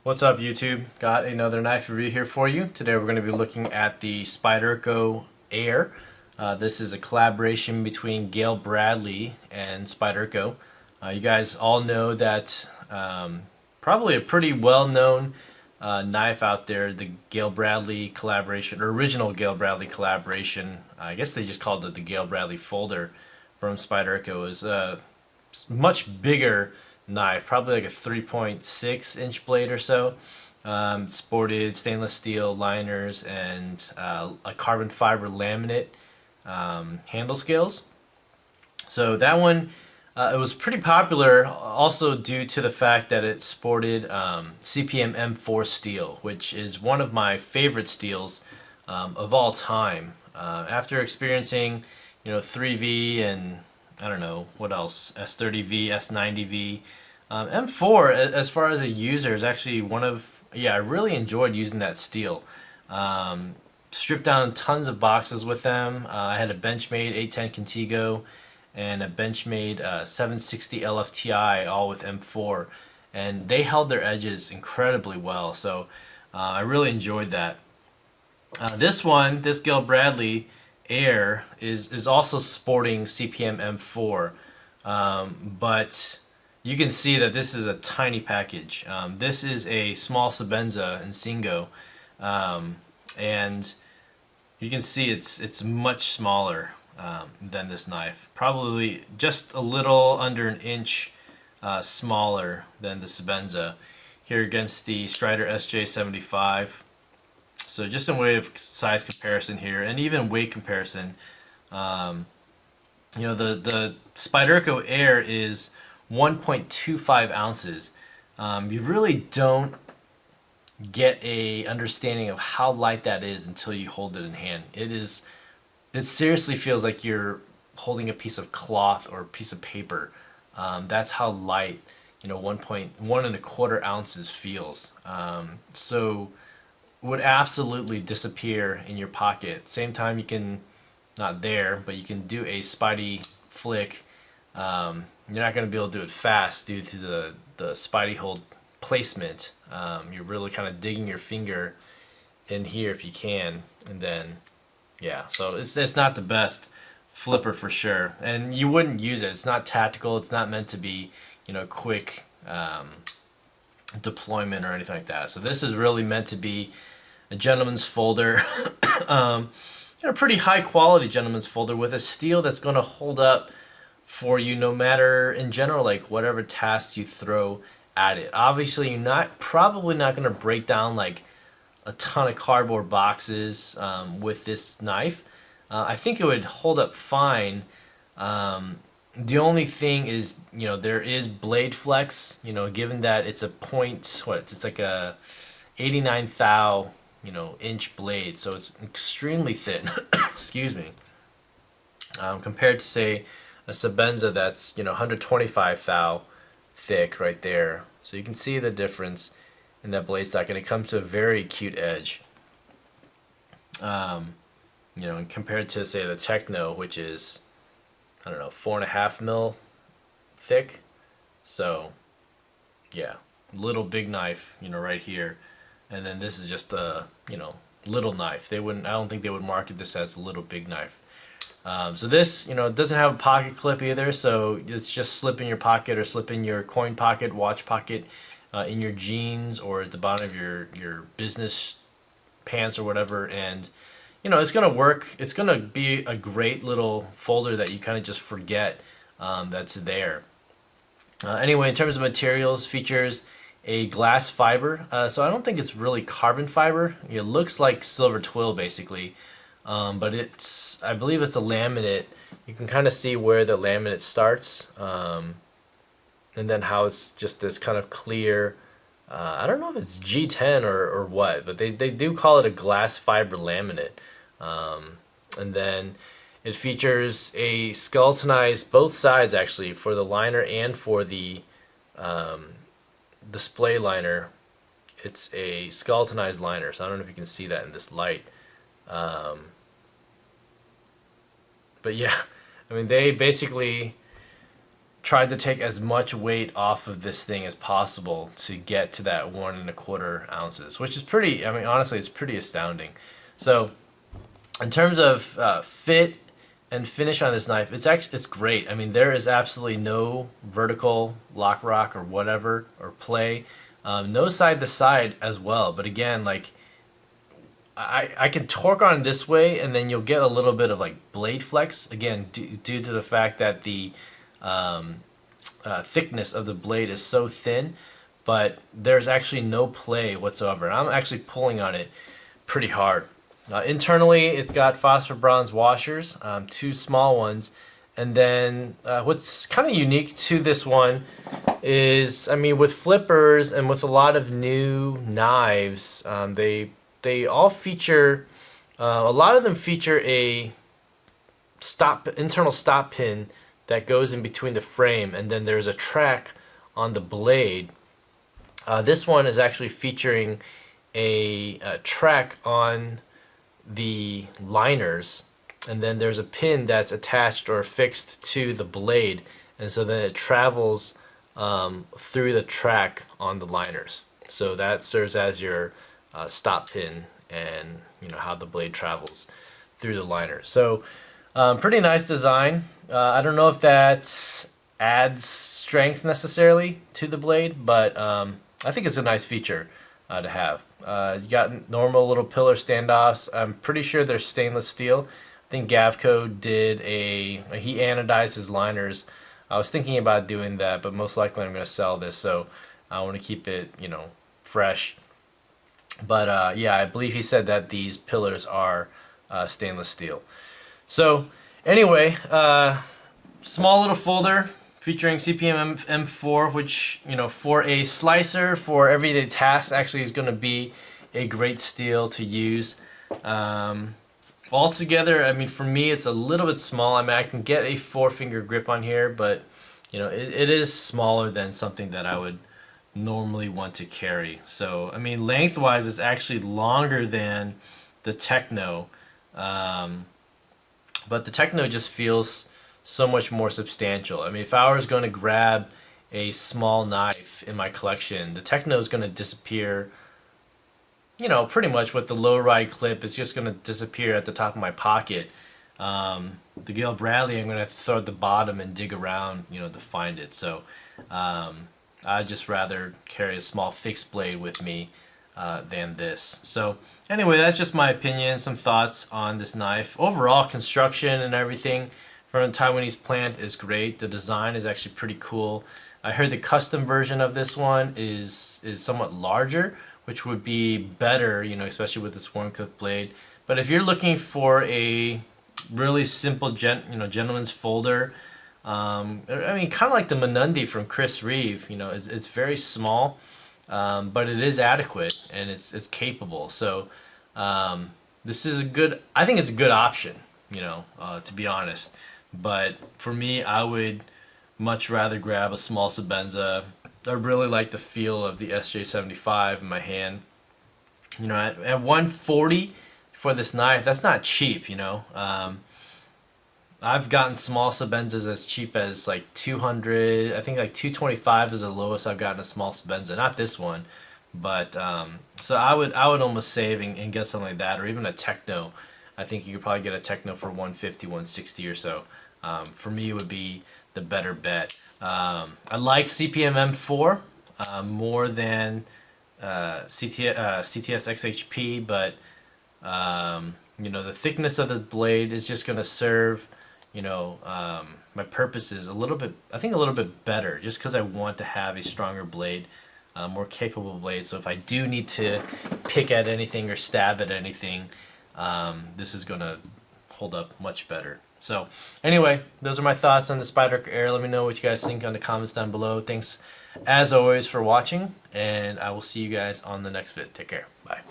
What's up, YouTube? Got another knife review here for you. Today we're going to be looking at the Spyderco Air. This is a collaboration between Gayle Bradley and Spyderco. You guys all know that probably a pretty well-known knife out there, the Gayle Bradley collaboration, or original Gayle Bradley collaboration. I guess they just called it the Gayle Bradley folder from Spyderco. Is a much bigger knife, probably like a 3.6 inch blade or so. Sported stainless steel liners and a carbon fiber laminate handle scales. So that one, it was pretty popular also due to the fact that it sported CPM M4 steel, which is one of my favorite steels of all time. After experiencing 3V and I don't know what else, S30V, S90V. M4, as far as a user, is actually one of, I really enjoyed using that steel. Stripped down tons of boxes with them. I had a Benchmade 810 Contigo and a Benchmade 760 LFTI, all with M4. And they held their edges incredibly well, so I really enjoyed that. This Gayle Bradley Air is also sporting CPM M4, but you can see that this is a tiny package. This is a small Sebenza in Singo, and you can see it's much smaller than this knife. Probably just a little under an inch smaller than the Sebenza. Here against the Strider SJ75. So just a way of size comparison here, and even weight comparison. The Spyderco Air is 1.25 ounces. You really don't get a understanding of how light that is until you hold it in hand. It seriously feels like you're holding a piece of cloth or a piece of paper. That's how light 1.125 ounces feels. So would absolutely disappear in your pocket. Same time you can, not there, but you can do a Spidey flick. You're not going to be able to do it fast due to the Spidey hold placement. You're really kind of digging your finger in here if you can, and then so it's not the best flipper for sure, and you wouldn't use it. It's not tactical. It's not meant to be quick deployment or anything like that. So this is really meant to be a gentleman's folder, pretty high quality gentleman's folder with a steel that's going to hold up for you no matter, in general, like whatever tasks you throw at it. Obviously you're probably not going to break down like a ton of cardboard boxes with this knife. I think it would hold up fine. The only thing is, there is blade flex, given that it's a it's like a 89 thou, inch blade, so it's extremely thin, excuse me, compared to, say, a Sebenza that's, 125 thou thick right there. So you can see the difference in that blade stock, and it comes to a very acute edge. And compared to, say, the Techno, which is, I don't know, 4.5 mil thick. So little big knife, right here, and then this is just a little knife. I don't think they would market this as a little big knife. So this doesn't have a pocket clip either, so it's just slip in your pocket or slip in your coin pocket, watch pocket, in your jeans, or at the bottom of your business pants or whatever, and it's gonna work. It's gonna be a great little folder that you kind of just forget that's there. Anyway, in terms of materials, features a glass fiber. So I don't think it's really carbon fiber. It looks like silver twill basically, but I believe it's a laminate. You can kind of see where the laminate starts, and then how it's just this kind of clear. I don't know if it's G10 or what, but they do call it a glass fiber laminate. And then it features a skeletonized, both sides actually, for the liner and for the display liner. It's a skeletonized liner, so I don't know if you can see that in this light. But yeah, I mean, they basically tried to take as much weight off of this thing as possible to get to that 1.25 ounces, which is pretty, I mean, honestly, it's pretty astounding. So in terms of fit and finish on this knife, it's great. I mean, there is absolutely no vertical lock rock or whatever or play, no side to side as well. But again, like I can torque on this way, and then you'll get a little bit of like blade flex again due to the fact that the thickness of the blade is so thin, but there's actually no play whatsoever. And I'm actually pulling on it pretty hard. Internally, it's got phosphor bronze washers, 2 small ones, and then what's kind of unique to this one is, I mean, with flippers and with a lot of new knives, they all feature, a lot of them feature a internal stop pin that goes in between the frame, and then there's a track on the blade. This one is actually featuring a track on the liners, and then there's a pin that's attached or fixed to the blade, and so then it travels through the track on the liners. So that serves as your stop pin, and you know how the blade travels through the liner. So pretty nice design. I don't know if that adds strength necessarily to the blade, but I think it's a nice feature to have. You got normal little pillar standoffs. I'm pretty sure they're stainless steel. I think Gavco did he anodized his liners. I was thinking about doing that, but most likely I'm going to sell this, so I want to keep it, you know, fresh. But yeah, I believe he said that these pillars are stainless steel. So anyway, small little folder featuring CPM M4, which, you know, for a slicer for everyday tasks actually is going to be a great steel to use. Altogether, I mean, for me, it's a little bit small. I mean, I can get a 4-finger grip on here, but you know, it is smaller than something that I would normally want to carry. So I mean, lengthwise, it's actually longer than the Techno, but the Techno just feels so much more substantial. I mean, if I was going to grab a small knife in my collection, the Techno is going to disappear, you know, pretty much with the low ride clip. It's just going to disappear at the top of my pocket. The Gayle Bradley, I'm going to throw at the bottom and dig around, you know, to find it. So I'd just rather carry a small fixed blade with me than this. So anyway, that's just my opinion, some thoughts on this knife. Overall, construction and everything from the Taiwanese plant is great. The design is actually pretty cool. I heard the custom version of this one is somewhat larger, which would be better, you know, especially with this Wharncliffe blade. But if you're looking for a really simple, gentleman's folder, I mean, kind of like the Menundi from Chris Reeve, you know, it's very small, but it is adequate and it's capable. So this is a good, I think it's a good option, you know, to be honest. But for me, I would much rather grab a small Sebenza. I really like the feel of the SJ75 in my hand. You know, at 140 for this knife, that's not cheap, you know. I've gotten small Sebenzas as cheap as like 200, I think like 225 is the lowest I've gotten a small Sebenza. Not this one, but so I would almost save and get something like that, or even a Techno. I think you could probably get a Techno for 150, 160 or so. For me, it would be the better bet. I like CPM M4 more than CTS XHP, but you know, the thickness of the blade is just going to serve, you know, my purposes a little bit, I think a little bit better, just because I want to have a stronger blade, more capable blade. So if I do need to pick at anything or stab at anything, this is going to hold up much better. So anyway, those are my thoughts on the Spyderco Air. Let me know what you guys think on the comments down below. Thanks as always for watching, and I will see you guys on the next vid. Take care. Bye.